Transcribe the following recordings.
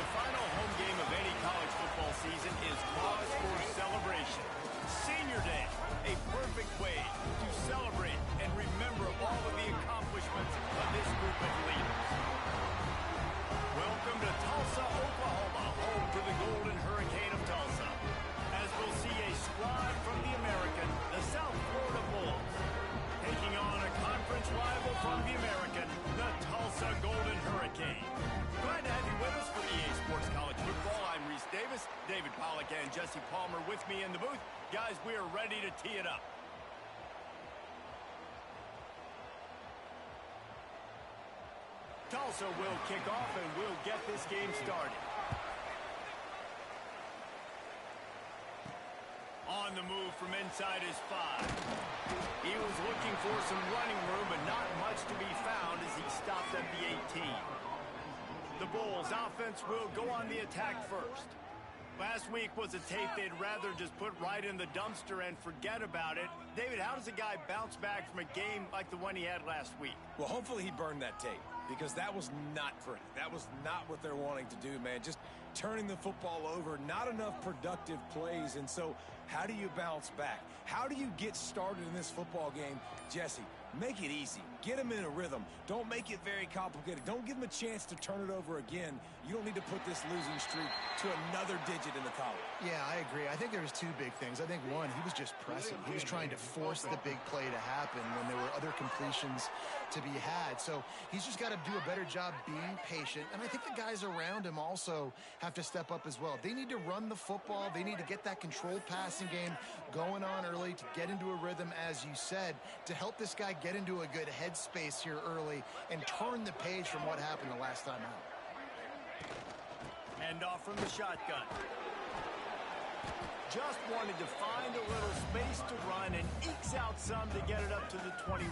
The final home game of any college football season is cause for celebration. Senior Day, a perfect way to celebrate and remember all of the accomplishments of this group of leaders. Welcome to Tulsa, Oklahoma, home to the Golden Hurricane of Tulsa, as we'll see a squad from the American, the South Florida Bulls, taking on a conference rival from the American, the Tulsa Golden Hurricane. Glad to have you with us for EA Sports College Football. I'm Reese Davis, David Pollack and Jesse Palmer with me in the booth. Guys, we are ready to tee it up. Tulsa will kick off and we'll get this game started. On the move from inside his 5. He was looking for some running room, but not much to be found as he stopped at the 18. The Bulls offense will go on the attack first. Last week was a tape they'd rather just put right in the dumpster and forget about it. David, how does a guy bounce back from a game like the one he had last week? Well, hopefully he burned that tape, because that was not pretty. That was not what they're wanting to do, man. Just turning the football over, not enough productive plays. And so how do you bounce back? How do you get started in this football game? Jesse, make it easy. Get him in a rhythm. Don't make it very complicated. Don't give him a chance to turn it over again. You don't need to put this losing streak to another digit in the column. Yeah, I agree. I think there was two big things. I think, one, he was just pressing. He was trying to force the big play to happen when there were other completions to be had. So he's just got to do a better job being patient. And I think the guys around him also have to step up as well. They need to run the football. They need to get that controlled passing game going on early to get into a rhythm, as you said, to help this guy get into a good headspace here early and turn the page from what happened the last time out. Hand off from the shotgun. Just wanted to find a little space to run and ekes out some to get it up to the 21.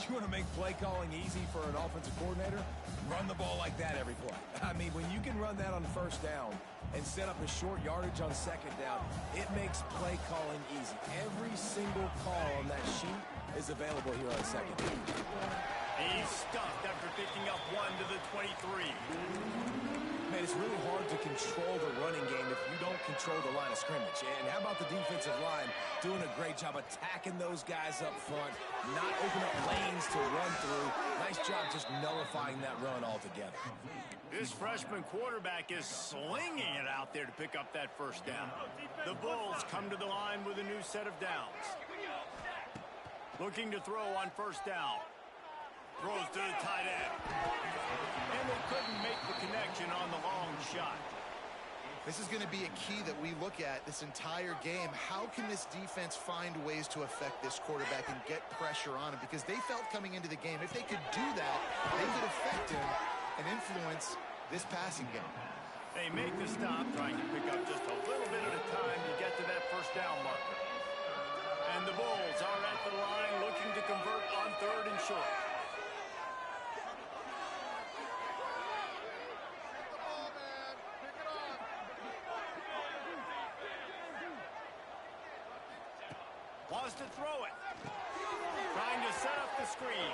You want to make play calling easy for an offensive coordinator? Run the ball like that every play. I mean, when you can run that on first down and set up a short yardage on second down, it makes play calling easy. Every single call on that sheet is available here on second down. He's stuffed after picking up 1 to the 23. Man, it's really hard to control the running game if you don't control the line of scrimmage. And how about the defensive line doing a great job attacking those guys up front, not opening up lanes to run through. Nice job just nullifying that run altogether. This freshman quarterback is slinging it out there to pick up that first down. The Bulls come to the line with a new set of downs. Looking to throw on first down. Throws to the tight end. And they couldn't make the connection on the long shot. This is going to be a key that we look at this entire game. How can this defense find ways to affect this quarterback and get pressure on him? Because they felt coming into the game, if they could do that, they could affect him and influence this passing game. They make the stop, trying to pick up just a little bit at a time to get to that first down marker. And the Bulls are at the line looking to convert on 3rd and short. Wants to throw it. Trying to set up the screen.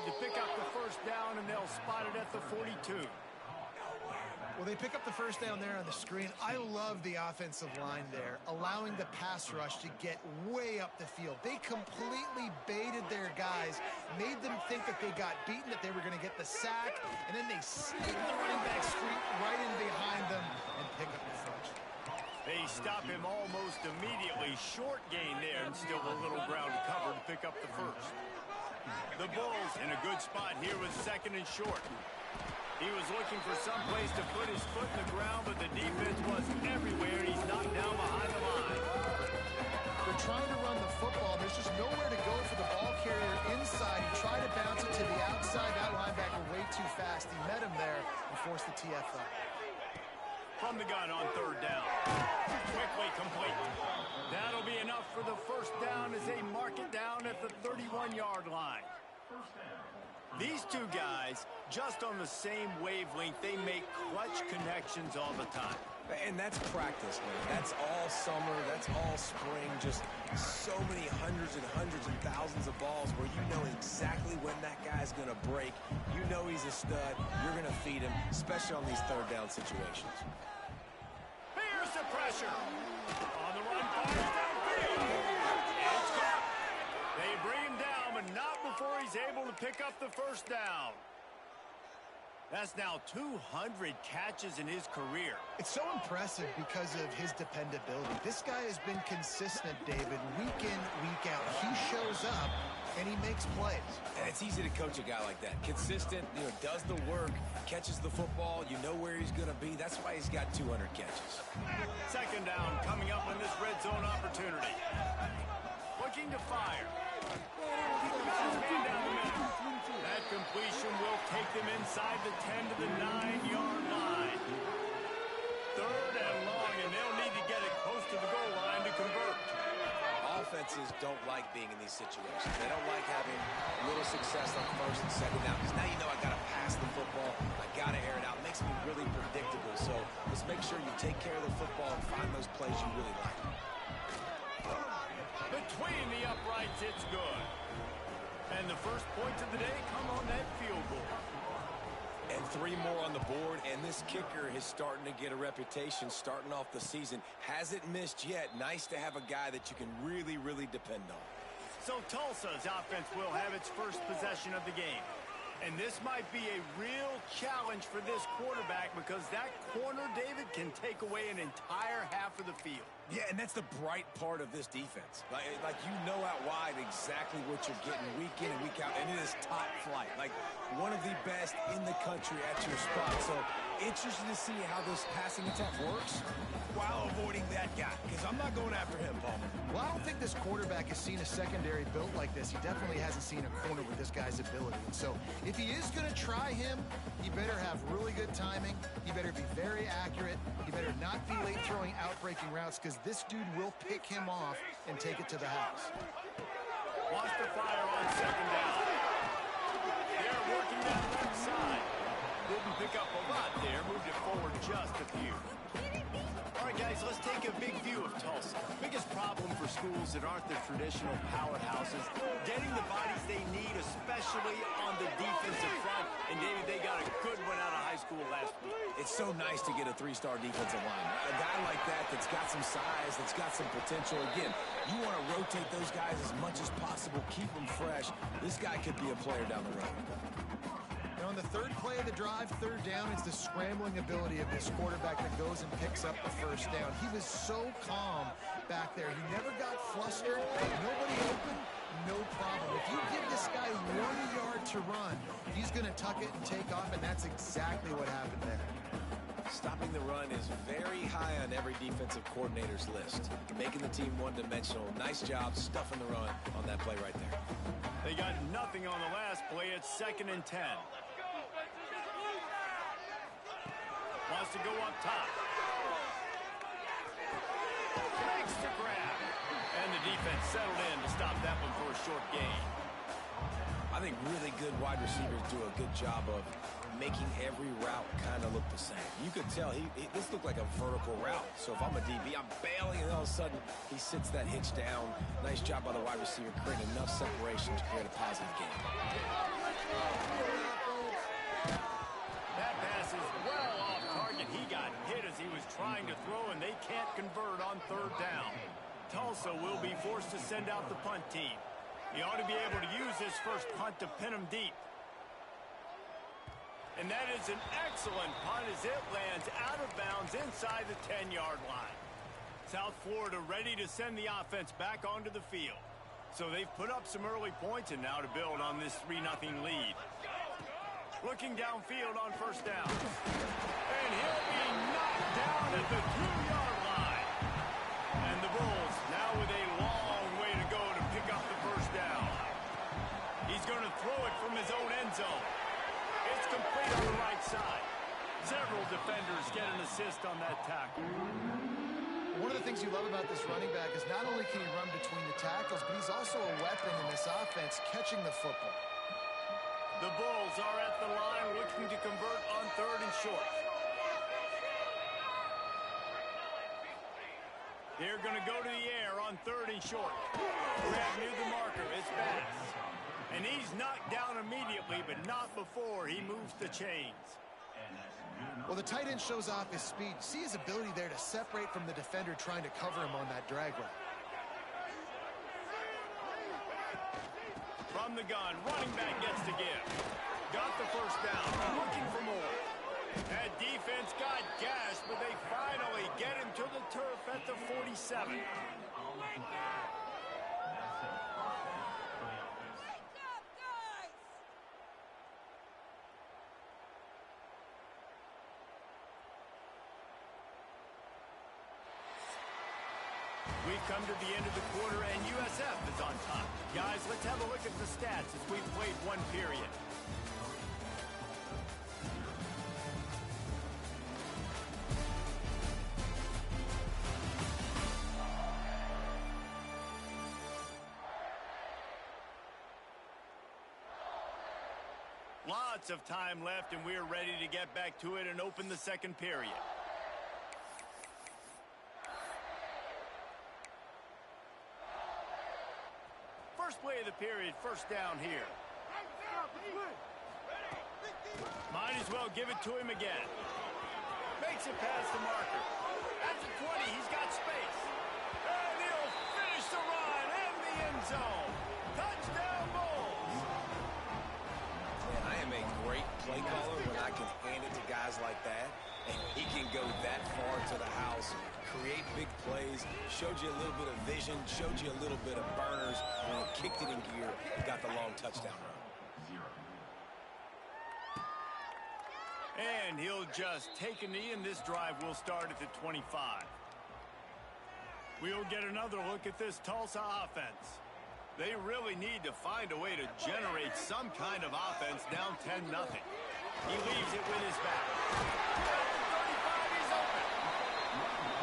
To pick up the first down, and they'll spot it at the 42. Well, they pick up the first down there on the screen. I love the offensive line there, allowing the pass rush to get way up the field. They completely baited their guys, made them think that they got beaten, that they were going to get the sack, and then they sneak the running back streak right in behind them and pick up the first. They stop him almost immediately. Short gain there, and still a little ground to cover to pick up the first. The Bulls in a good spot here with second and short. He was looking for some place to put his foot in the ground, but the defense was everywhere. He's knocked down behind the line. They're trying to run the football. There's just nowhere to go for the ball carrier inside. He tried to bounce it to the outside. That linebacker way too fast. He met him there and forced the TFL. From the gun on third down. Quickly complete. That'll be enough for the first down as they mark it down at the 31-yard line. These two guys, just on the same wavelength, they make clutch connections all the time. And that's practice, man. That's all summer. That's all spring. Just so many hundreds and thousands of balls where you know exactly when that guy's going to break. You know he's a stud. You're going to feed him, especially on these third down situations. Here's the pressure. On the run, fires downfield. It's caught. They bring him down, but not before he's able to pick up the first down. That's now 200 catches in his career. It's so impressive because of his dependability. This guy has been consistent, David, week in, week out. He shows up, and he makes plays. And it's easy to coach a guy like that. Consistent, does the work, catches the football. You know where he's going to be. That's why he's got 200 catches. Second down coming up on this red zone opportunity. Looking to fire. Man down the middle. That completion will take them inside the 10 to the 9-yard line. Third and long, and they'll need to get it close to the goal line to convert. Offenses don't like being in these situations. They don't like having little success on first and second down because now you know I got to pass the football. I got to air it out. It makes me really predictable. So let's make sure you take care of the football and find those plays you really like. Between the uprights, it's good. And the first points of the day come on that field goal. And 3 more on the board, and this kicker is starting to get a reputation starting off the season. Hasn't missed yet. Nice to have a guy that you can really, really depend on. So Tulsa's offense will have its first possession of the game. And this might be a real challenge for this quarterback because that corner, David, can take away an entire half of the field. Yeah, and that's the bright part of this defense. Like you know out wide exactly what you're getting week in and week out, and it is top flight. Like one of the best in the country at your spot. So interesting to see how this passing attack works while avoiding that guy, because I'm not going after him, Palmer. Well, I don't think this quarterback has seen a secondary built like this. He definitely hasn't seen a corner with this guy's ability. And so if he is going to try him, he better have really good timing. He better be very accurate. He better not be late throwing out-breaking routes because this dude will pick him off and take it to the house. Wants to fire on second down. They're working that left side. Didn't pick up a lot there. Moved it forward just a few. All right, guys, let's take a big view of Tulsa. Biggest problem for schools that aren't the traditional powerhouses, getting the bodies they need, especially on the defensive front. And, David, they got a good one out of high school last week. It's so nice to get a 3-star defensive line. A guy like that's got some size, that's got some potential. Again, you want to rotate those guys as much as possible, keep them fresh. This guy could be a player down the road. On the third play of the drive, third down, it's the scrambling ability of this quarterback that goes and picks up the first down. He was so calm back there. He never got flustered. Nobody open, no problem. If you give this guy 1 yard to run, he's going to tuck it and take off, and that's exactly what happened there. Stopping the run is very high on every defensive coordinator's list. Making the team one-dimensional. Nice job stuffing the run on that play right there. They got nothing on the last play. It's 2nd and 10. Wants to go up top. Makes the grab. And the defense settled in to stop that one for a short gain. I think really good wide receivers do a good job of making every route kind of look the same. You could tell this looked like a vertical route. So if I'm a DB, I'm bailing, and all of a sudden he sits that hitch down. Nice job by the wide receiver, creating enough separation to create a positive game. That pass is well off target. He got hit as he was trying to throw, and they can't convert on third down. Tulsa will be forced to send out the punt team. He ought to be able to use this first punt to pin him deep. And that is an excellent punt as it lands out of bounds inside the 10-yard line. South Florida ready to send the offense back onto the field. So they've put up some early points and now to build on this 3-0 lead. Looking downfield on first down. And he'll be knocked down at the 2-yard line. And the Bulls now with a long way to go to pick up the first down. He's going to throw it from his own end zone. It's complete on the right side. Several defenders get an assist on that tackle. One of the things you love about this running back is not only can he run between the tackles, but he's also a weapon in this offense catching the football. The Bulls are at the line looking to convert on 3rd and short. They're going to go to the air on 3rd and short. Grab near the marker. It's Bass. And he's knocked down immediately, but not before he moves the chains. Well, the tight end shows off his speed. See his ability there to separate from the defender trying to cover him on that drag route. From the gun, running back gets to give. Got the first down, looking for more. That defense got gashed, but they finally get him to the turf at the 47. We've come to the end of the quarter, and USF is on top. Guys, let's have a look at the stats as we've played one period. Lots of time left, and we're ready to get back to it and open the second period. First play of the period, first down here. Might as well give it to him again. Makes it past the marker. At the 20, he's got space. And he'll finish the run in the end zone. Touchdown, Bulls. Man, I am a great play caller when I can hand it to guys like that. And he can go that far to the house, create big plays, showed you a little bit of vision, showed you a little bit of burners, and kicked it in gear and got the long touchdown run. And he'll just take a knee, and this drive will start at the 25. We'll get another look at this Tulsa offense. They really need to find a way to generate some kind of offense down 10-0. He leaves it with his back. He's open.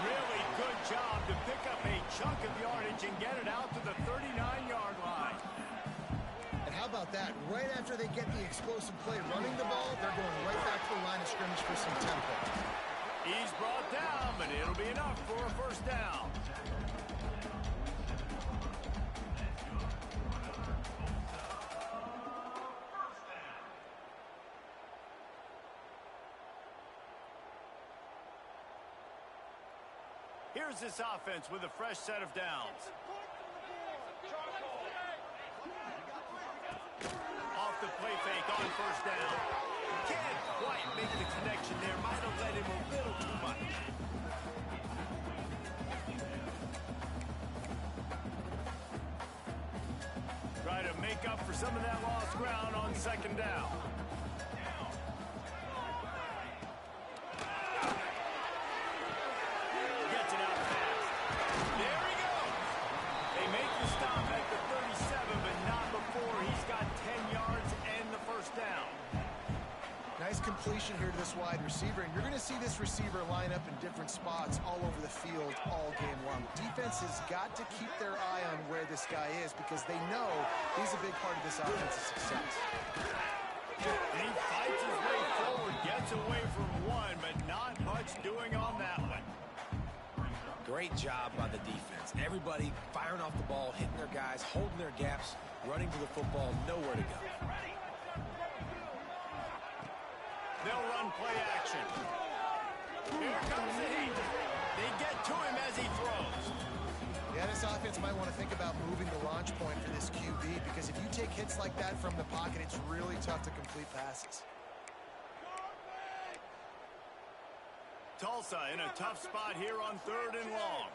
Really good job to pick up a chunk of yardage and get it out to the 39-yard line. And how about that? Right after they get the explosive play running the ball, they're going right back to the line of scrimmage for some tempo. He's brought down, but it'll be enough for a first down. Here's this offense with a fresh set of downs. Off the play fake on first down. Can't quite make the connection there. Might have led him a little too much. Try to make up for some of that lost ground on second down. Nice completion here to this wide receiver, and you're going to see this receiver line up in different spots all over the field all game long. Defense has got to keep their eye on where this guy is because they know he's a big part of this offense's success. He fights his way forward, gets away from one, but not much doing on that one. Great job by the defense. Everybody firing off the ball, hitting their guys, holding their gaps, running to the football, nowhere to go. They'll run play action. Here comes the heat. They get to him as he throws. Yeah, this offense might want to think about moving the launch point for this QB because if you take hits like that from the pocket, it's really tough to complete passes. Tulsa in a tough spot here on 3rd and long.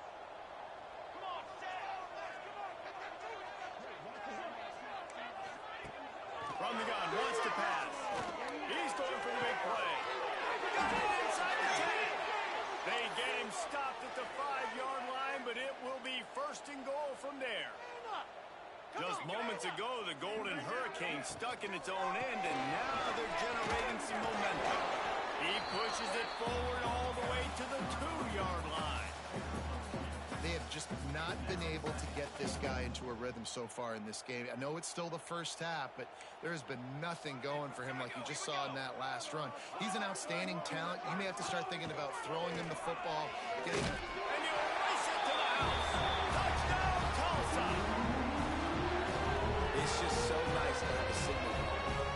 moments ago, the Golden Hurricane stuck in its own end, and now they're generating some momentum. He pushes it forward all the way to the 2-yard line. They have just not been able to get this guy into a rhythm so far in this game. I know it's still the first half, but there has been nothing going for him like you just saw in that last run. He's an outstanding talent. You may have to start thinking about throwing him the football. And you erase it to the house. Touchdown, Tulsa. It's just so nice to have a signal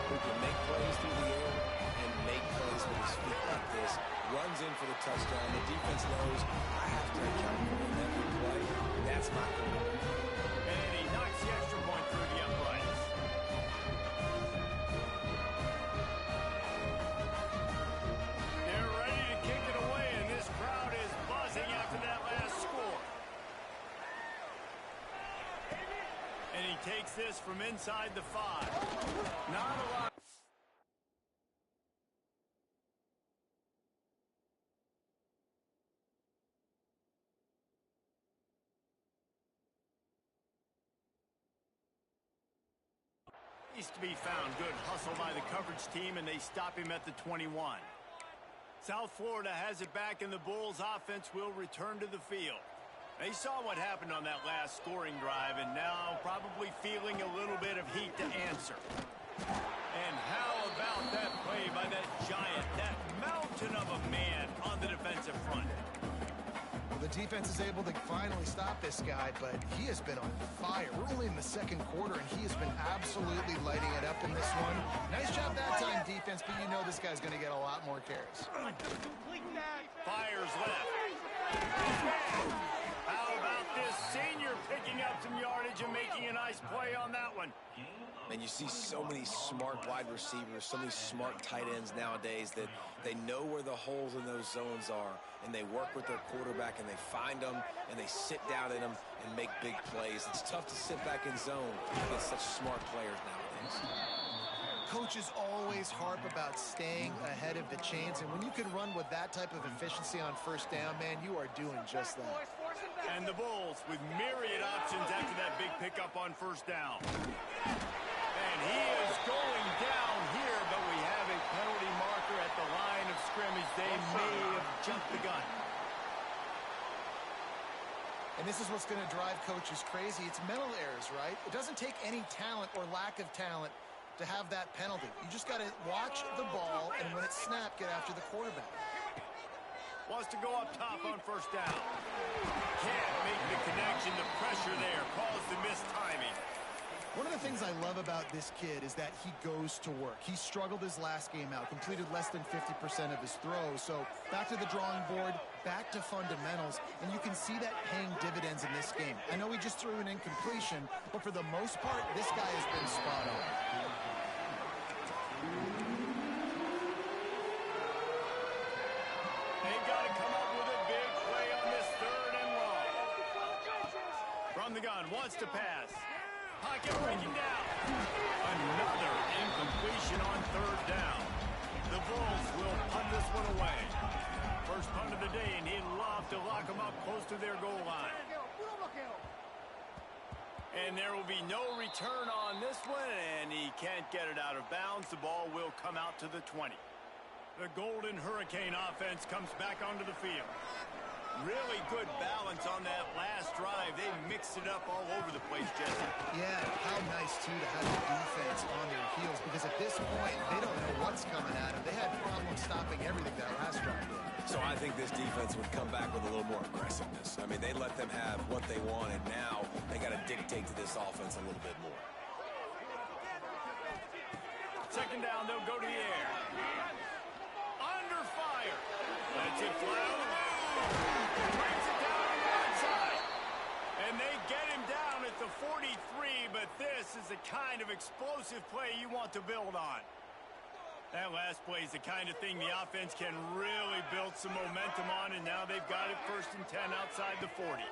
who can make plays through the air and make plays with his feet like this. Runs in for the touchdown. The defense knows I have to account for him every play. That's my goal. And he knocks the extra point through the uprights. They're ready to kick it away, and this crowd is buzzing after that last score. And he takes this from inside the 5. Not a lot. To be found. Good hustle by the coverage team, and they stop him at the 21. South Florida has it back, and the Bulls offense will return to the field. They saw what happened on that last scoring drive, and now probably feeling a little bit of heat to answer. And how about that play by that giant, that mountain of a man on the defensive front? Well, the defense is able to finally stop this guy, but he has been on fire. We're only in the second quarter, and he has been absolutely lighting it up in this one. Nice job that time, defense, but you know this guy's going to get a lot more carries. Fires left. How about this senior picking up some yardage and making a nice play on that one? And you see so many smart wide receivers, so many smart tight ends nowadays that they know where the holes in those zones are, and they work with their quarterback, and they find them, and they sit down in them and make big plays. It's tough to sit back in zone against such smart players nowadays. Coaches always harp about staying ahead of the chains, and when you can run with that type of efficiency on first down, man, you are doing just that. And the Bulls with myriad options after that big pickup on first down. And he is going down here, but we have a penalty marker at the line of scrimmage. They may have jumped the gun. And this is what's going to drive coaches crazy. It's mental errors, right? It doesn't take any talent or lack of talent to have that penalty. You just got to watch the ball, and when it's snapped, get after the quarterback. Wants to go up top on first down. Can't make the connection. The pressure there caused the missed timing. One of the things I love about this kid is that he goes to work. He struggled his last game out, completed less than 50% of his throws. So back to the drawing board, back to fundamentals, and you can see that paying dividends in this game. I know he just threw an incompletion, but for the most part, this guy has been spot on. They've got to come up with a big play on this 3rd and long. From the gun, wants to pass. Pocket breaking down. Another incompletion on 3rd down. The Bulls will punt this one away. First punt of the day, and he'd love to lock them up close to their goal line. And there will be no return on this one, and he can't get it out of bounds. The ball will come out to the 20. The Golden Hurricane offense comes back onto the field. Really good balance on that last drive. They mixed it up all over the place, Jesse. Yeah, how nice, too, to have the defense on their heels, because at this point, they don't know what's coming at them. They had problems stopping everything that last drive did. So I think this defense would come back with a little more aggressiveness. I mean, they let them have what they want, and now they got to dictate to this offense a little bit more. Second down, they'll go to the air. Under fire. That's it, flat on the move. Brings it down on the outside. And they get him down at the 43, but this is the kind of explosive play you want to build on. That last play is the kind of thing the offense can really build some momentum on, and now they've got it 1st and 10 outside the 40.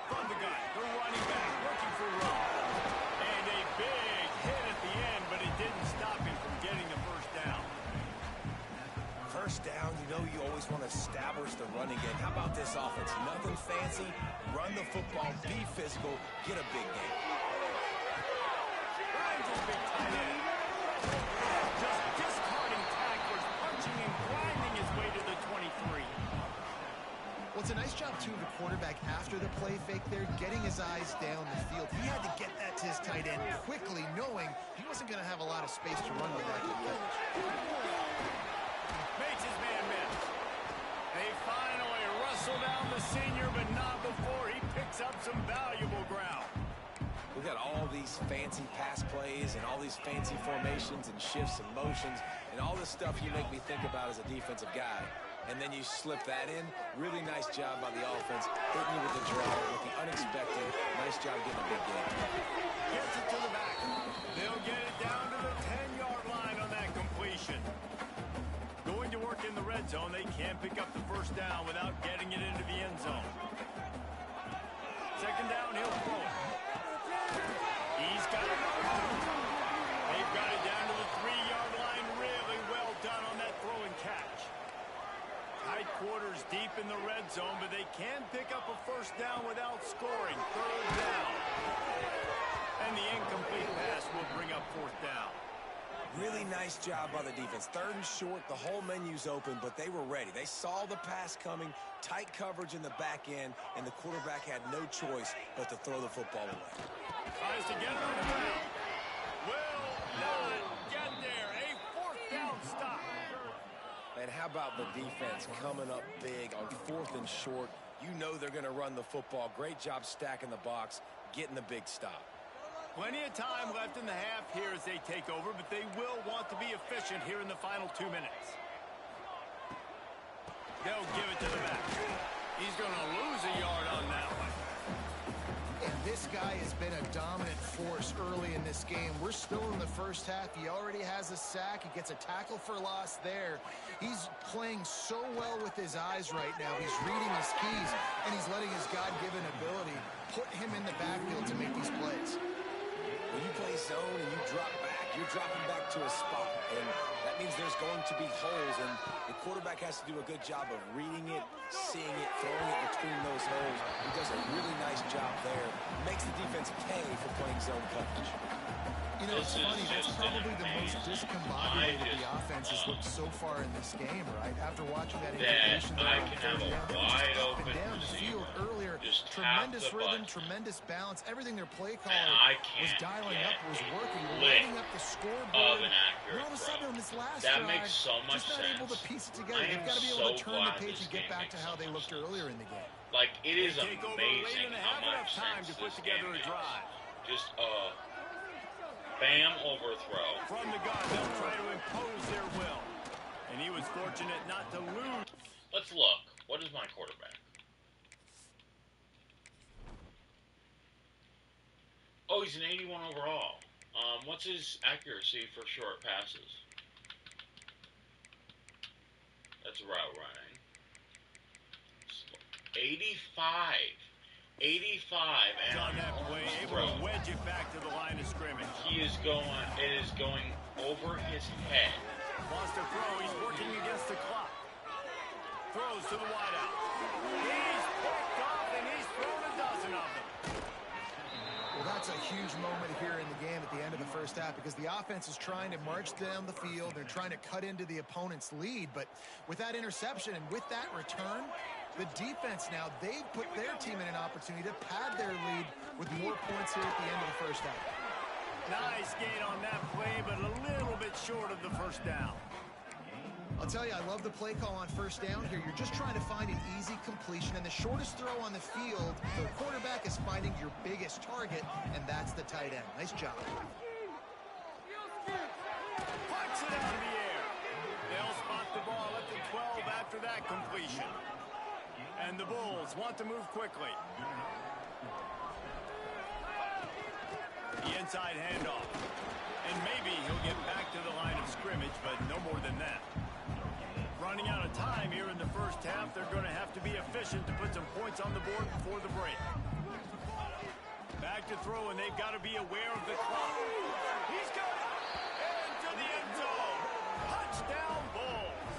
From the gun, the running back looking for room. And a big hit at the end, but it didn't stop him from getting the first down. First down, you know you always want to establish the running game. How about this offense? Nothing fancy. Run the football, be physical, get a big game. big tight end. Just discarding tacklers, punching and grinding his way to the 23. Well, it's a nice job, too, of the quarterback after the play fake there, getting his eyes down the field. He had to get that to his tight end quickly, knowing he wasn't going to have a lot of space to run with that good catch. Makes his man miss. They finally wrestle down the senior, but not before he picks up some valuable ground. We've got all these fancy pass plays and all these fancy formations and shifts and motions and all this stuff you make me think about as a defensive guy. And then you slip that in. Really nice job by the offense, hitting you with the draw, with the unexpected. Nice job getting a big game. Gets it to the back. They'll get it down to the 10-yard line on that completion. Going to work in the red zone. They can't pick up the first down without getting it into the end zone. Second down, he'll throw it. He's got it. They've got it down to the 3-yard line. Really well done on that throw and catch. Tight quarters deep in the red zone, but they can pick up a first down without scoring. Third down. And the incomplete pass will bring up fourth down. Really nice job by the defense. Third and short, the whole menu's open, but they were ready. They saw the pass coming, tight coverage in the back end, and the quarterback had no choice but to throw the football away. Tries to get it on the ground. Will not get there. A fourth down stop. And how about the defense coming up big on fourth and short? You know they're going to run the football. Great job stacking the box, getting the big stop. Plenty of time left in the half here as they take over, but they will want to be efficient here in the final 2 minutes. They'll give it to the back. He's going to lose a yard on that one. And this guy has been a dominant force early in this game. We're still in the first half. He already has a sack. He gets a tackle for loss there. He's playing so well with his eyes right now. He's reading his keys, and he's letting his God-given ability put him in the backfield to make these plays. When you play zone and you drop back, you're dropping back to a spot. And that means there's going to be holes, and the quarterback has to do a good job of reading it, seeing it, throwing it between those holes. He does a really nice job there. Makes the defense pay for playing zone coverage. You know, it's funny. That's probably the most discombobulated the offense has looked so far in this game, right? After watching that incompletion I can have a wide up and open down the field earlier, just tremendous tap the rhythm, button. tremendous balance. Everything their play And caller I was can't dialing get up was working, a lighting lick up the of scoreboard. an accurate And all of a sudden, on this last That drive, makes so much just not able to sense. piece it together. I They've am got to be able to so turn the glad page this and get game back makes to how so they much looked sense. earlier in the game. Like, it is They take over late amazing in the how half, enough much time sense to put this together game a drive. makes. Just bam overthrow. From the gun, they'll try to impose their will. And he was fortunate not to lose. Let's look. What is my quarterback? Oh, he's an 81 overall. What's his accuracy for short passes? That's route running. 85. 85 and On that play, able to wedge it back to the line of scrimmage. it is going over his head. Lost a throw. He's working against the clock. Throws to the wideout. He's picked off, and he's thrown a dozen of them. Well, that's a huge moment here in the game at the end of the first half because the offense is trying to march down the field. They're trying to cut into the opponent's lead. But with that interception and with that return, the defense now, they've put their team in an opportunity to pad their lead with more points here at the end of the first half. Nice gain on that play, but a little bit short of the first down. I'll tell you, I love the play call on first down here. You're just trying to find an easy completion, and the shortest throw on the field, the quarterback is finding your biggest target, and that's the tight end. Nice job. Puts it out of the air. They'll spot the ball at the 12 after that completion. And the Bulls want to move quickly. The inside handoff. And maybe he'll get back to the line of scrimmage, but no more than that. Running out of time here in the first half, they're going to have to be efficient to put some points on the board before the break. Back to throw, and they've got to be aware of the clock. He's got it! Into the end zone! Touchdown, Bulls!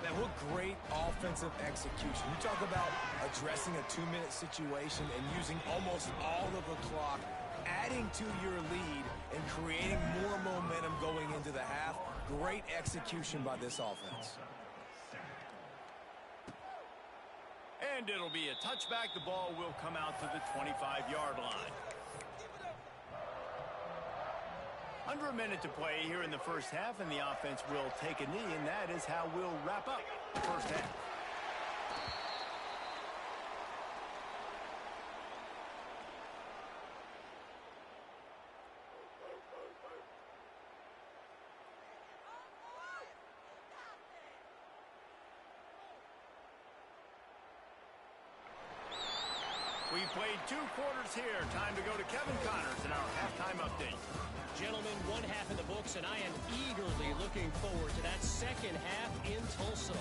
Man, what great offensive execution. You talk about addressing a 2-minute situation and using almost all of the clock adding to your lead and creating more momentum going into the half. Great execution by this offense. And it'll be a touchback. The ball will come out to the 25-yard line. Under a minute to play here in the first half, and the offense will take a knee, and that is how we'll wrap up the first half. We played 2 quarters here. Time to go to Kevin Connors in our halftime update. Gentlemen, one half in the books, and I am eagerly looking forward to that second half in Tulsa.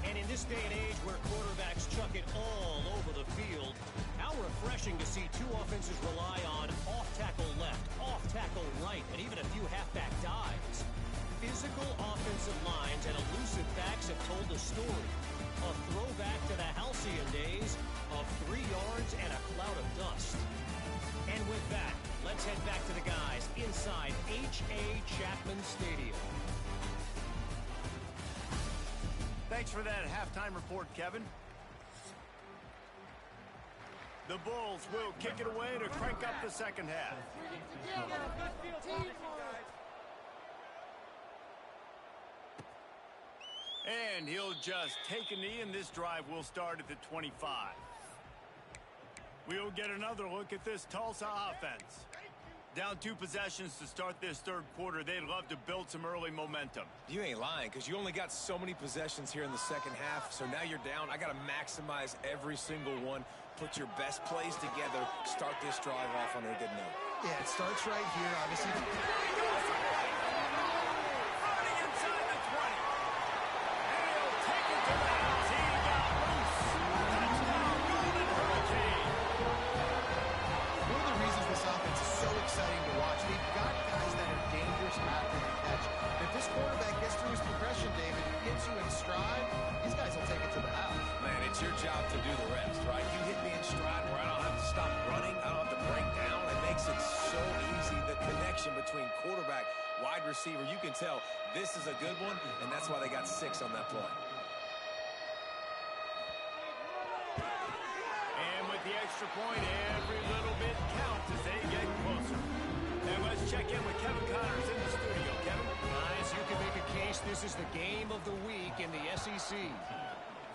And in this day and age where quarterbacks chuck it all over the field, how refreshing to see 2 offenses rely on off-tackle left, off-tackle right, and even a few halfback dives. Physical offensive lines and elusive backs have told the story. A throwback to the halcyon days of 3 yards and a cloud of dust. And with that, let's head back to the guys inside H.A. Chapman Stadium. Thanks for that halftime report, Kevin. The Bulls will kick it away to crank up the second half. And he'll just take a knee, and this drive will start at the 25. We'll get another look at this Tulsa offense. Down 2 possessions to start this third quarter. They'd love to build some early momentum. You ain't lying, because you only got so many possessions here in the second half, so now you're down. I got to maximize every single one. Put your best plays together. Start this drive off on a good note. Yeah, it starts right here, obviously. Running inside the 20. And he'll take it to the house. He got loose. Touchdown, Golden Hurricane. One of the reasons this offense is so exciting to watch, they've got guys that are dangerous after the catch. If this quarterback gets through his progression, David, gets you in stride, these guys will take it to the house. Man, it's your job to do the rest, right? You hit me in stride where I don't have to stop running. I don't have to break down. It makes it so easy. The connection between quarterback, wide receiver, you can tell this is a good one, and that's why they got 6 on that play. And with the extra point, every little bit counts as they get closer. And let's check in with Kevin Connors in the studio. Kevin? Guys, you can make a case this is the game of the week in the SEC.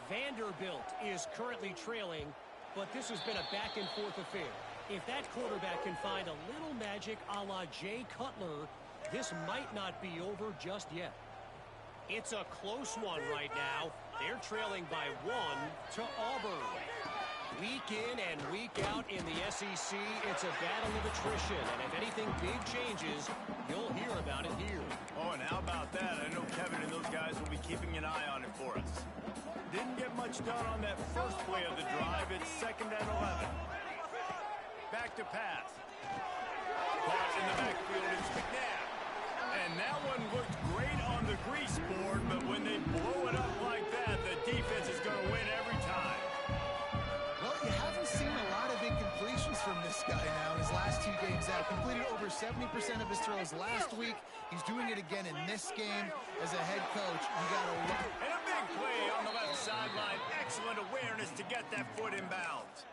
Vanderbilt is currently trailing, but this has been a back-and-forth affair. If that quarterback can find a little magic a la Jay Cutler, this might not be over just yet. It's a close one right now. They're trailing by 1 to Auburn. Week in and week out in the SEC, it's a battle of attrition, and if anything big changes, you'll hear about it here. Oh, and how about that? I know Kevin and those guys will be keeping an eye on it for us. Didn't get much done on that first play of the drive. It's 2nd and 11. Back to pass. Caught in the backfield, it's McNabb. And that one looked great on the grease board, but when they blow it up like that, the defense is going to win every time. Well, you haven't seen a lot of incompletions from this guy now in his last 2 games out. Completed over 70% of his throws last week. He's doing it again in this game. As a head coach, you got to look. And a big play on the left sideline. Excellent awareness to get that foot in bounds.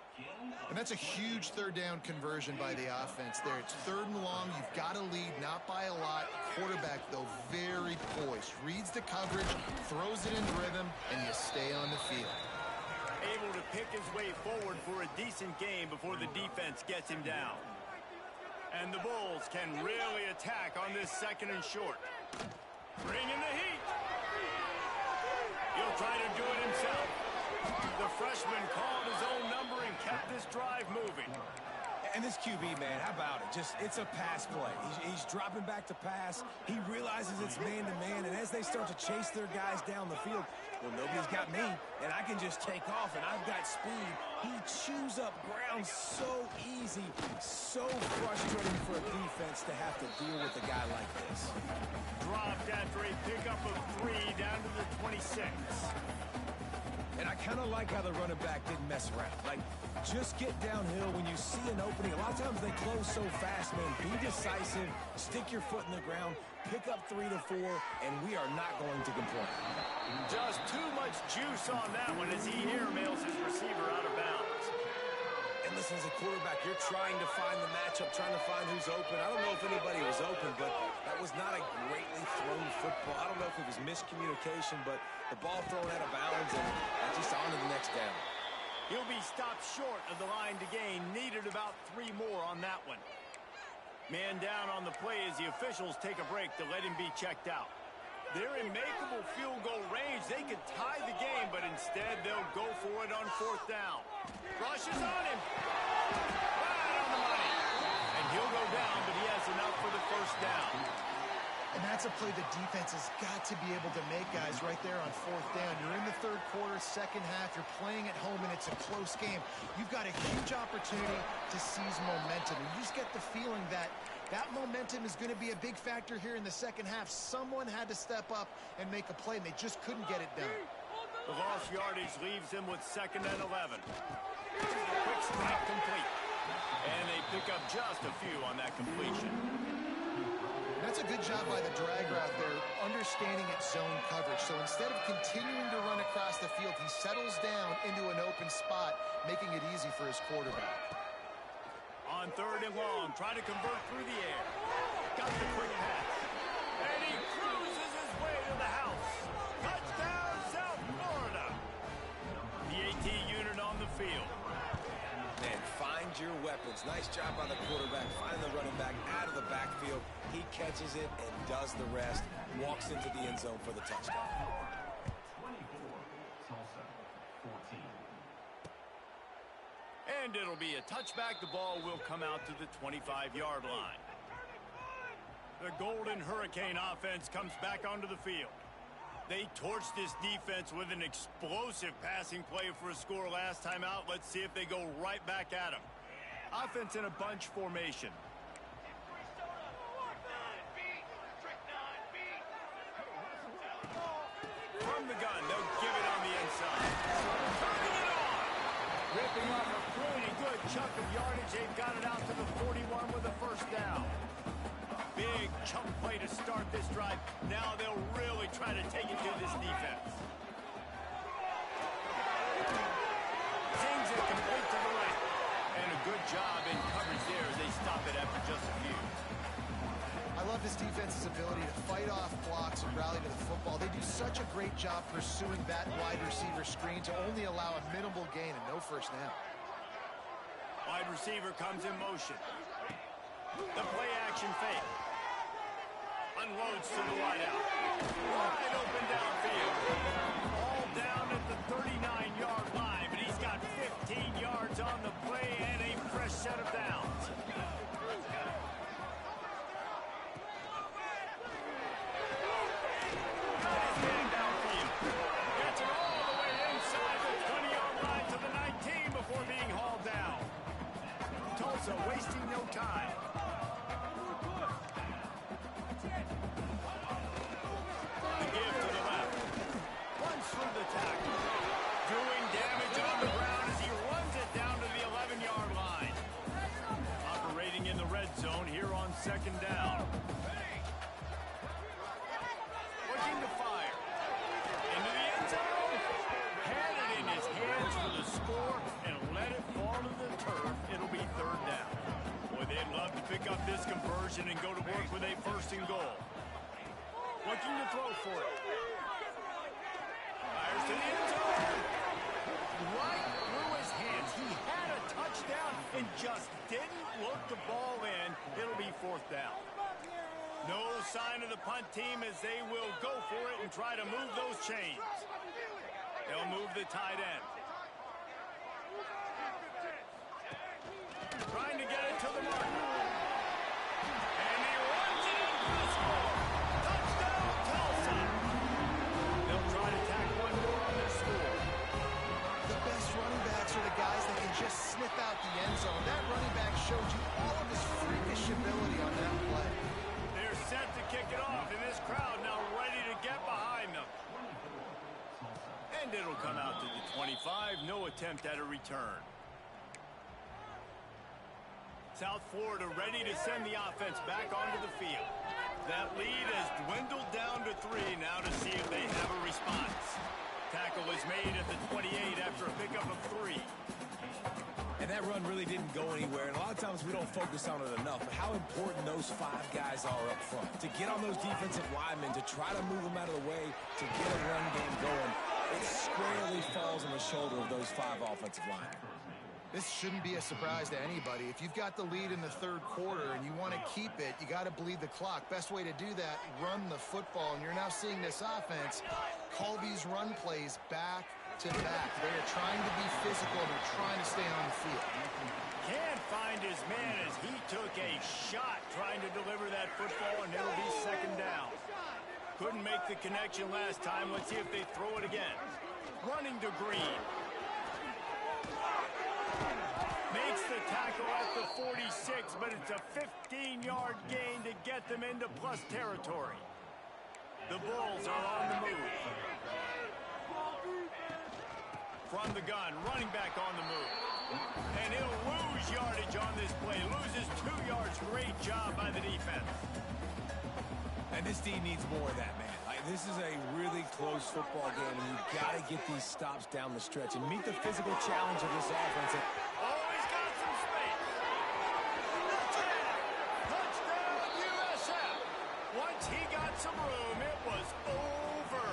And that's a huge 3rd down conversion by the offense there. It's 3rd and long. You've got to lead, not by a lot. Quarterback, though, very poised. Reads the coverage, throws it in rhythm, and you stay on the field. Able to pick his way forward for a decent game before the defense gets him down. And the Bulls can really attack on this 2nd and short. Bringing the heat. He'll try to do it himself. The freshman called his own number and kept this drive moving. And this QB, man, how about it? It's a pass play. He's dropping back to pass. He realizes it's man-to-man, and as they start to chase their guys down the field, well, nobody's got me, and I can just take off, and I've got speed. He chews up ground so easy, so frustrating for a defense to have to deal with a guy like this. Dropped after a pickup of 3 down to the 26. And I kind of like how the running back didn't mess around. Like, just get downhill when you see an opening. A lot of times they close so fast, man. Be decisive, stick your foot in the ground, pick up 3 to 4, and we are not going to complain. Just too much juice on that one as he airmails his receiver out of bounds. And listen, as a quarterback, you're trying to find the matchup, trying to find who's open. I don't know if anybody was open, but that was not a greatly thrown football. I don't know if it was miscommunication, but the ball thrown out of bounds and just on to the next down. He'll be stopped short of the line to gain. Needed about 3 more on that one. Man down on the play as the officials take a break to let him be checked out. They're in makeable field goal range. They could tie the game, but instead they'll go for it on 4th down. Rushes on him. Right on the money. And he'll go down, but he has enough for the 1st down. And that's a play the defense has got to be able to make, guys, right there on 4th down. You're in the 3rd quarter, 2nd half. You're playing at home, and it's a close game. You've got a huge opportunity to seize momentum. And you just get the feeling that that momentum is going to be a big factor here in the 2nd half. Someone had to step up and make a play, and they just couldn't get it done. The lost yardage leaves them with 2nd and 11. Quick snap complete. And they pick up just a few on that completion. That's a good job by the drag route there, understanding its zone coverage. So instead of continuing to run across the field, he settles down into an open spot, making it easy for his quarterback. On 3rd and long, trying to convert through the air. Got the quick pass. And he cruises his way to the house. Touchdown, South Florida. The AT unit on the field. Man, find your weapons. Nice job by the quarterback. Find the running back out of the backfield. He catches it and does the rest. Walks into the end zone for the touchdown. 24, Tulsa, 14. And it'll be a touchback. The ball will come out to the 25-yard line. The Golden Hurricane offense comes back onto the field. They torched this defense with an explosive passing play for a score last time out. Let's see if they go right back at him. Offense in a bunch formation. From the gun, they'll give it on the inside. Turning it on! Ripping off a pretty good chunk of yardage. They've got it out to the 41 with a 1st down. Big chunk play to start this drive. Now they'll really try to take it to this defense. Sings it complete to the right. And a good job in coverage there as they stop it after just a few. I love this defense's ability to fight off blocks and rally to the football. They do such a great job pursuing that wide receiver screen to only allow a minimal gain and no 1st down. Wide receiver comes in motion. The play action fake. Unloads to the wideout. Wide open downfield. All down at the 39-yard line, but he's got 15 yards on the play and a fresh set of downs. Downfield. Gets it all the way inside the 20-yard line to the 19 before being hauled down. Tulsa wasting no time. The give to the left. Runs through the tackle. Doing damage on the ground as he runs it down to the 11-yard line. Operating in the red zone here on 2nd down. Looking to fire. Into the end zone. Had it in his hands for the score and let it fall to the turf. It'll be 3rd down. Boy, they'd love to pick up this conversion and go to work with a 1st and goal. Looking to throw for it. Fires to the end zone. Right through his hands. He had a touchdown and just didn't look the ball in. It'll be 4th down. No sign of the punt team as they will go for it and try to move those chains. They'll move the tight end. Trying to get it to the marker. And he runs it in for the score. Touchdown, Tulsa. They'll try to tack one more on their score. The best running backs are the guys that can just sniff out the end zone. That running back showed you all of his freakish ability on that play. They're set to kick it off, and this crowd now ready to get behind them. And it'll come out to the 25. No attempt at a return. South Florida ready to send the offense back onto the field. That lead has dwindled down to 3 now to see if they have a response. Tackle is made at the 28 after a pickup of 3. And that run really didn't go anywhere. And a lot of times we don't focus on it enough. But how important those 5 guys are up front. To get on those defensive linemen, to try to move them out of the way, to get a run game going. It squarely falls on the shoulder of those 5 offensive linemen. This shouldn't be a surprise to anybody. If you've got the lead in the third quarter and you want to keep it, you got to bleed the clock. Best way to do that, run the football. And you're now seeing this offense call these run plays back to back. They are trying to be physical. They're trying to stay on the field. Can't find his man as he took a shot trying to deliver that football, and it'll be second down. Couldn't make the connection last time. Let's see if they throw it again. Running to Green. Makes the tackle at the 46, but it's a 15-yard gain to get them into plus territory. The Bulls are on the move. From the gun, running back on the move. And he'll lose yardage on this play. Loses 2 yards. Great job by the defense. And this team needs more of that, man. This is a really close football game, and you've got to get these stops down the stretch and meet the physical challenge of this offense. Oh, he's got some space. Touchdown, USF. Once he got some room, it was over.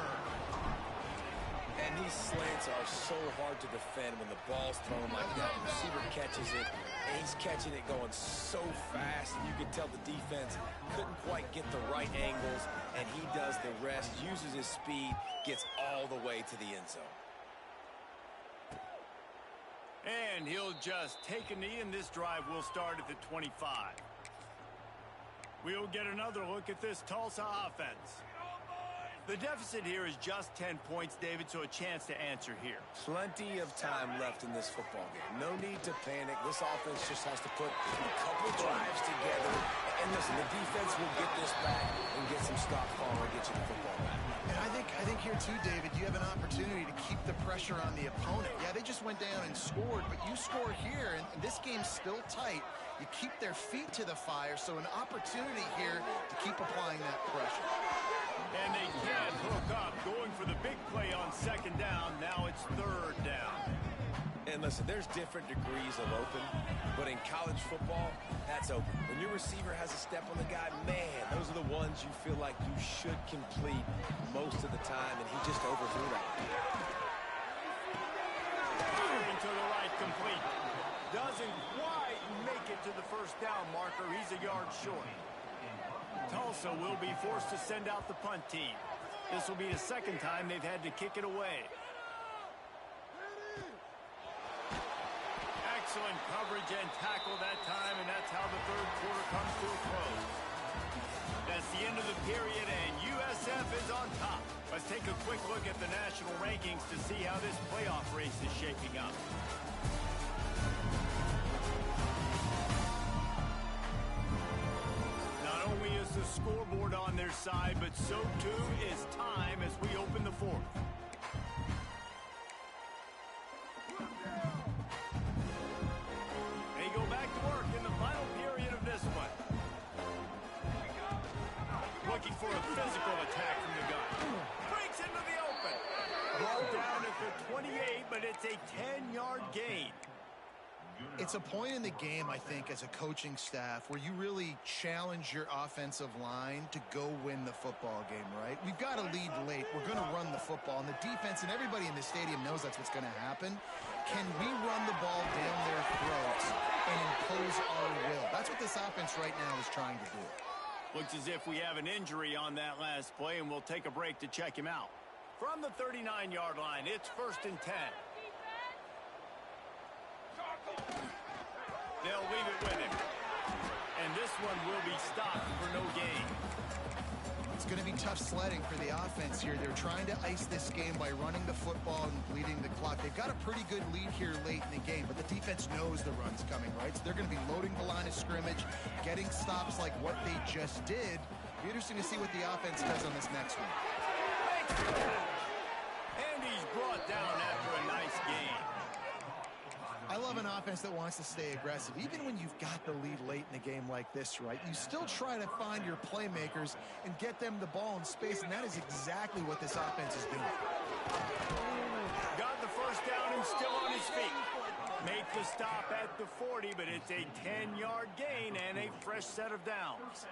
And these slants are so hard to defend when the ball's thrown like that. The receiver catches it, and he's catching it going so fast. You can tell the defense couldn't quite get the right angles, and he does the rest, uses his speed, gets all the way to the end zone. And he'll just take a knee, and this drive will start at the 25. We'll get another look at this Tulsa offense. The deficit here is just 10 points, David, so a chance to answer here. Plenty of time left in this football game. No need to panic. This offense just has to put a couple drives together. And listen, the defense will get this back and get some stop following, get you the football back. And I think here too, David, you have an opportunity to keep the pressure on the opponent. Yeah, they just went down and scored, but you score here, and this game's still tight. You keep their feet to the fire, so an opportunity here to keep applying that pressure. And they can't hook up, going for the big play on second down. Now it's third down. And listen, there's different degrees of open, but in college football, that's open. When your receiver has a step on the guy, man, those are the ones you feel like you should complete most of the time, and he just overthrew that. Firing to the right, complete. Doesn't quite make it to the first down marker. He's a yard short. Tulsa will be forced to send out the punt team. This will be the second time they've had to kick it away. Excellent coverage and tackle that time, and that's how the third quarter comes to a close. That's the end of the period, and USF is on top. Let's take a quick look at the national rankings to see how this playoff race is shaping up. Not only is the scoreboard on their side, but so too is time as we open the fourth. They go back to work in the final period of this one. Looking for a physical attack from the gun. Breaks into the open. Ball down at the 28, but it's a 10-yard gain. It's a point in the game, I think, as a coaching staff where you really challenge your offensive line to go win the football game, right? We've got to lead late. We're going to run the football, and the defense and everybody in the stadium knows that's what's going to happen. Can we run the ball down their throats and impose our will? That's what this offense right now is trying to do. Looks as if we have an injury on that last play, and we'll take a break to check him out. From the 39-yard line, it's 1st and 10. They'll leave it with him. And this one will be stopped for no gain. It's going to be tough sledding for the offense here. They're trying to ice this game by running the football and bleeding the clock. They've got a pretty good lead here late in the game, but the defense knows the run's coming, right? So they're going to be loading the line of scrimmage, getting stops like what they just did. Be interesting to see what the offense does on this next one. And he's brought brought down after a nice game. I love an offense that wants to stay aggressive. Even when you've got the lead late in a game like this, right, you still try to find your playmakers and get them the ball in space, and that is exactly what this offense is doing. Got the first down and still on his feet. Make the stop at the 40, but it's a 10-yard gain and a fresh set of downs.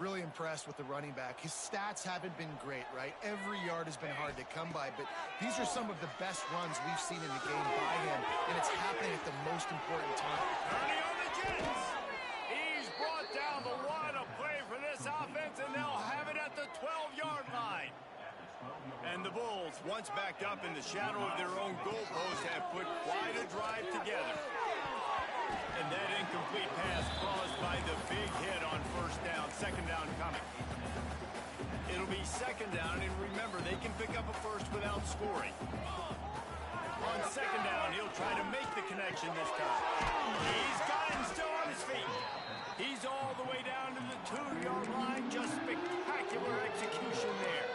Really impressed with the running back. His stats haven't been great, right? Every yard has been hard to come by, but these are some of the best runs we've seen in the game by him, and it's happening at the most important time. Ernie on the Jets. He's brought down the one. A play for this offense, and they'll have it at the 12-yard line. And the Bulls, once backed up in the shadow of their own goalpost, have put quite a drive together. And that incomplete pass caused by the big hit on first down. Second down coming. It'll be second down, and remember, they can pick up a first without scoring. On second down, he'll try to make the connection this time. He's got him still on his feet. He's all the way down to the 2-yard line. Just spectacular execution there.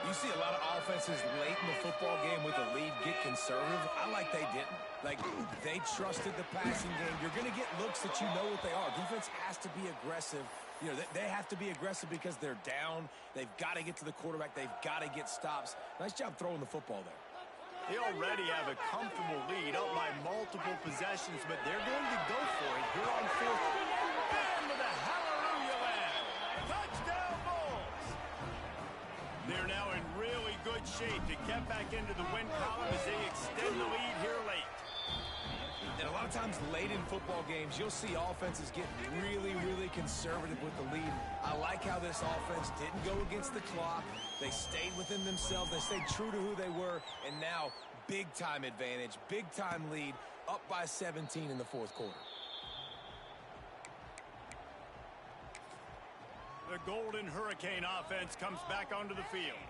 You see a lot of offenses late in the football game with a lead get conservative. I like they didn't. Like, they trusted the passing game. You're going to get looks that you know what they are. Defense has to be aggressive. You know, they have to be aggressive because they're down. They've got to get to the quarterback. They've got to get stops. Nice job throwing the football there. They already have a comfortable lead up by multiple possessions, but they're going to go for it here on fourth. And with a hallelujah land. Touchdown Bulls! They're now in really good shape to get back into the win column as they extend the lead here late. And a lot of times late in football games, you'll see offenses get really, really conservative with the lead. I like how this offense didn't go against the clock. They stayed within themselves. They stayed true to who they were. And now, big-time advantage, big-time lead, up by 17 in the fourth quarter. The Golden Hurricane offense comes back onto the field.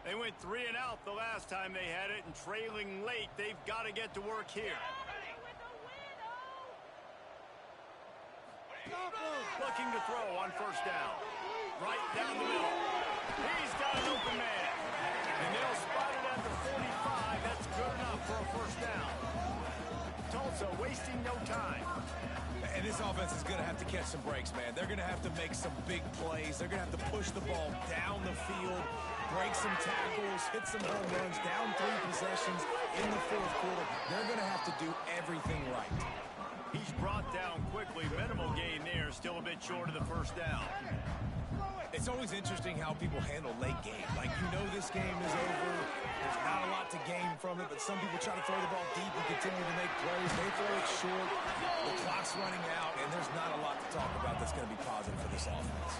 They went 3 and out the last time they had it, and trailing late, they've got to get to work here. Looking to throw on first down. Right down the middle. He's got an open man. And they'll spot it at the 45. That's good enough for a first down. Tulsa wasting no time. And this offense is going to have to catch some breaks, man. They're going to have to make some big plays. They're going to have to push the ball down the field, break some tackles, hit some home runs, down 3 possessions in the fourth quarter. They're going to have to do everything right. He's brought down quickly. Minimal gain there. Still a bit short of the first down. It's always interesting how people handle late game. Like, you know this game is over. There's not a lot to gain from it, but some people try to throw the ball deep and continue to make plays. They throw it short. The clock's running out, and there's not a lot to talk about that's going to be positive for this offense.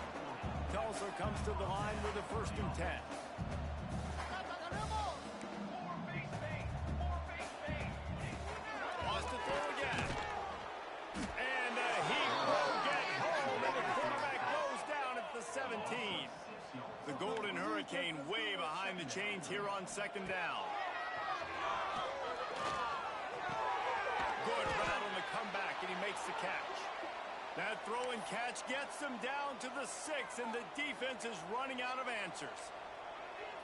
Tulsa comes to the line with a 1st and 10. Wants to throw again. And he will get home, and the quarterback goes down at the 17. The Golden Hurricane way behind the chains here on second down. Good route on the comeback, and he makes the catch. That throw and catch gets them down to the 6, and the defense is running out of answers.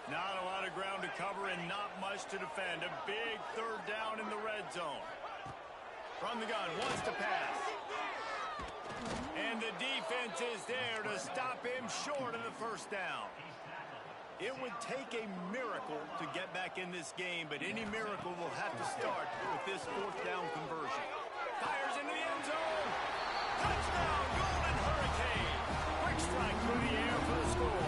Not a lot of ground to cover and not much to defend. A big 3rd down in the red zone. From the gun, wants to pass. And the defense is there to stop him short of the first down. It would take a miracle to get back in this game, but any miracle will have to start with this 4th down conversion. Fires into the end zone. Touchdown, Golden Hurricane. Quick strike through the air for the score.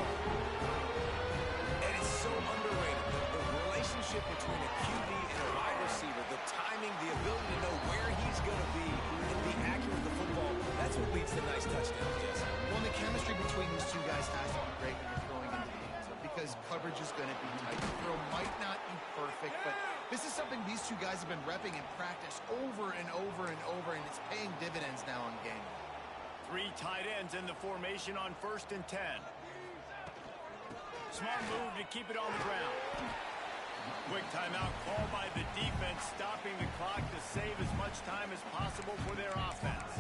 And it's so underrated. The relationship between a QB and a wide receiver, the timing, the ability to know where he's going to be and be accurate with the football, that's what leads to nice touchdowns, Jesse. Well, the chemistry between these two guys has to be great when you're throwing into the end zone because coverage is going to be tight. The throw might not be perfect, but this is something these two guys have been repping in practice over and over and over, and it's paying dividends now in game. 3 tight ends in the formation on 1st and 10. Smart move to keep it on the ground. Quick timeout called by the defense, stopping the clock to save as much time as possible for their offense.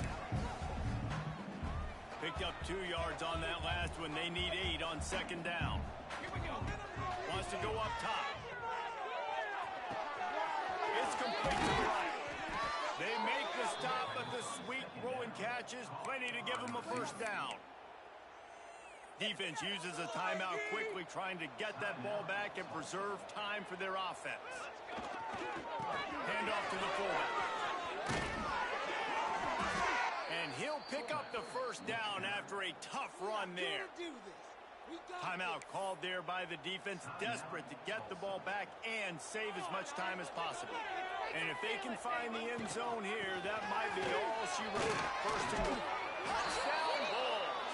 Picked up 2 yards on that last one. They need 8 on second down. Wants to to go up top. It's complete to the right. They make the stop, but the sweet throw and catch is plenty to give them a first down. Defense uses a timeout quickly, trying to get that ball back and preserve time for their offense. Hand off to the fullback. And he'll pick up the first down after a tough run there. Timeout called there by the defense, desperate to get the ball back and save as much time as possible. And if they can find the end zone here, that might be all she wrote. First and goal. Touchdown Bulls!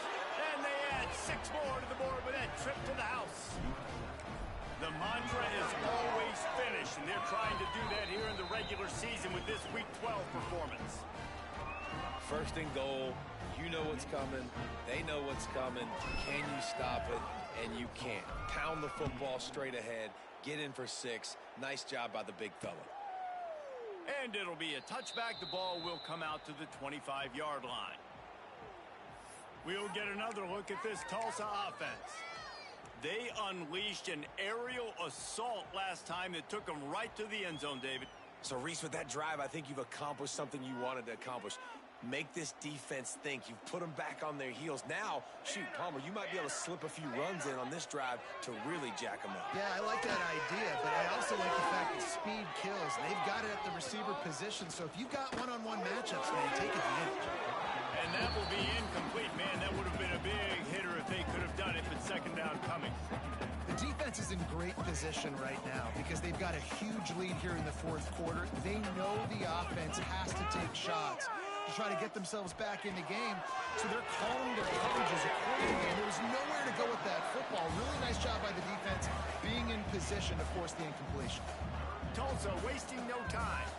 And they add 6 more to the board with that trip to the house. The mantra is always finish, and they're trying to do that here in the regular season with this Week 12 performance. First and goal. You know what's coming. They know what's coming. Can you stop it? And you can't. Pound the football straight ahead. Get in for 6. Nice job by the big fella. And it'll be a touchback. The ball will come out to the 25-yard line. We'll get another look at this Tulsa offense. They unleashed an aerial assault last time that took them right to the end zone, David. So, Reese, with that drive, I think you've accomplished something you wanted to accomplish. Make this defense think. You've put them back on their heels. Now, shoot, Palmer, you might be able to slip a few runs in on this drive to really jack them up. Yeah, I like that idea, but I also like the fact that speed kills. They've got it at the receiver position, so if you've got one-on-one matchups, man, take advantage. And that will be incomplete, man. That would have been a big hitter if they could have done it, but second down coming. The defense is in great position right now because they've got a huge lead here in the fourth quarter. They know the offense has to take shots to try to get themselves back in the game, so they're calling their coverages accordingly, and there was nowhere to go with that football. Really nice job by the defense being in position to force the incompletion. Tulsa wasting no time.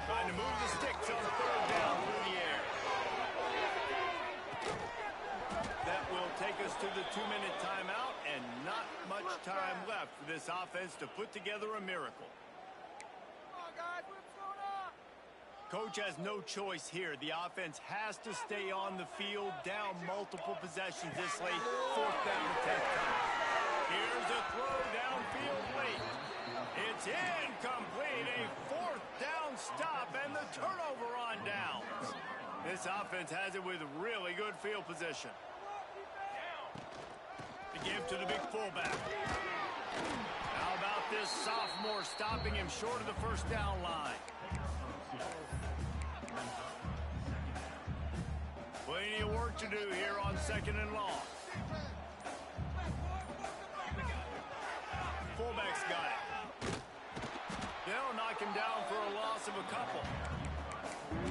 Trying to move the sticks on third down through the air. That will take us to the 2-minute timeout, and not much time left for this offense to put together a miracle. Coach has no choice here. The offense has to stay on the field, down multiple possessions this late. Fourth down attempt. Here's a throw downfield late. It's incomplete. A fourth down stop and the turnover on downs. This offense has it with really good field position. To give to the big fullback. How about this sophomore stopping him short of the first down line? Plenty of work to do here on second and long. Fullback's got it. They'll knock him down for a loss of a couple.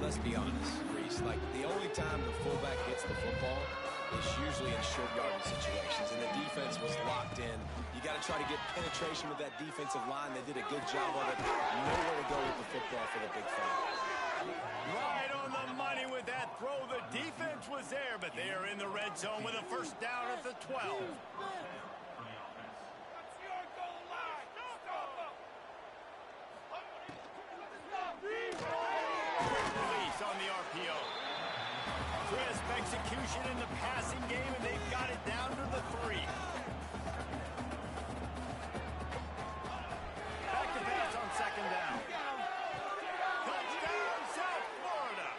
Let's be honest, Reese. Like, the only time the fullback hits the football is usually in short yardage situations, and the defense was locked in. You got to try to get penetration with that defensive line. They did a good job of it. Nowhere to go with the football for the big fella. Right on the money with that throw. The defense was there, but they are in the red zone with a first down at the 12. Release on the RPO. Crisp execution in the passing game, and they've got it down to the 3. Back to pass on second down. Touchdown, South Florida.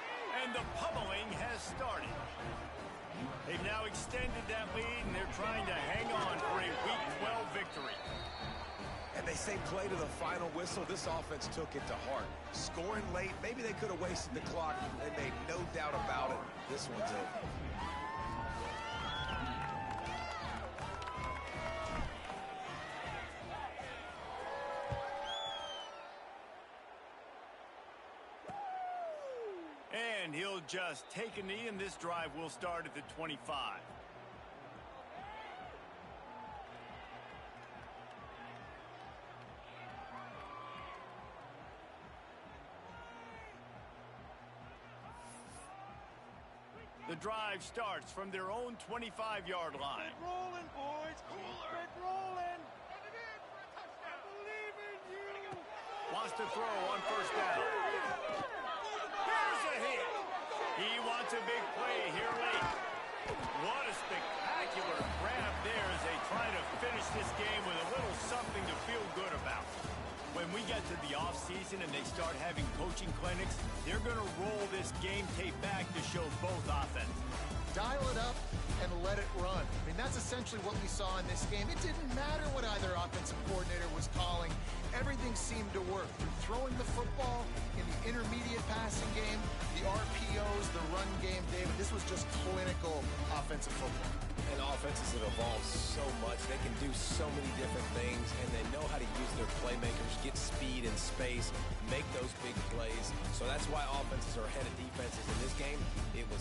And the pummeling has started. They've now extended that lead, and they're trying to hang on for a Week 12 victory. And they say play to the final whistle. This offense took it to heart. Scoring late, maybe they could have wasted the clock. They made no doubt about it. This one's over. And he'll just take a knee, and this drive will start at the 25. The drive starts from their own 25-yard line. Keep rolling, boys. Keep it rolling. I believe in you. Wants to throw on first down. Here's a hit. He wants a big play here late. What a spectacular grab there as they try to finish this game with a little season and they start having coaching clinics, they're going to roll this game tape back to show both offenses. Dial it up and let it run. I mean, that's essentially what we saw in this game. It didn't matter what either offensive coordinator was calling. Everything seemed to work. Through throwing the football in the intermediate passing game, the RPOs, the run game, David, this was just clinical offensive football. And offenses have evolved so much. They can do so many different things, and they know how to use their playmakers, get speed and space, make those big plays. So that's why offenses are ahead of defenses in this game. It was...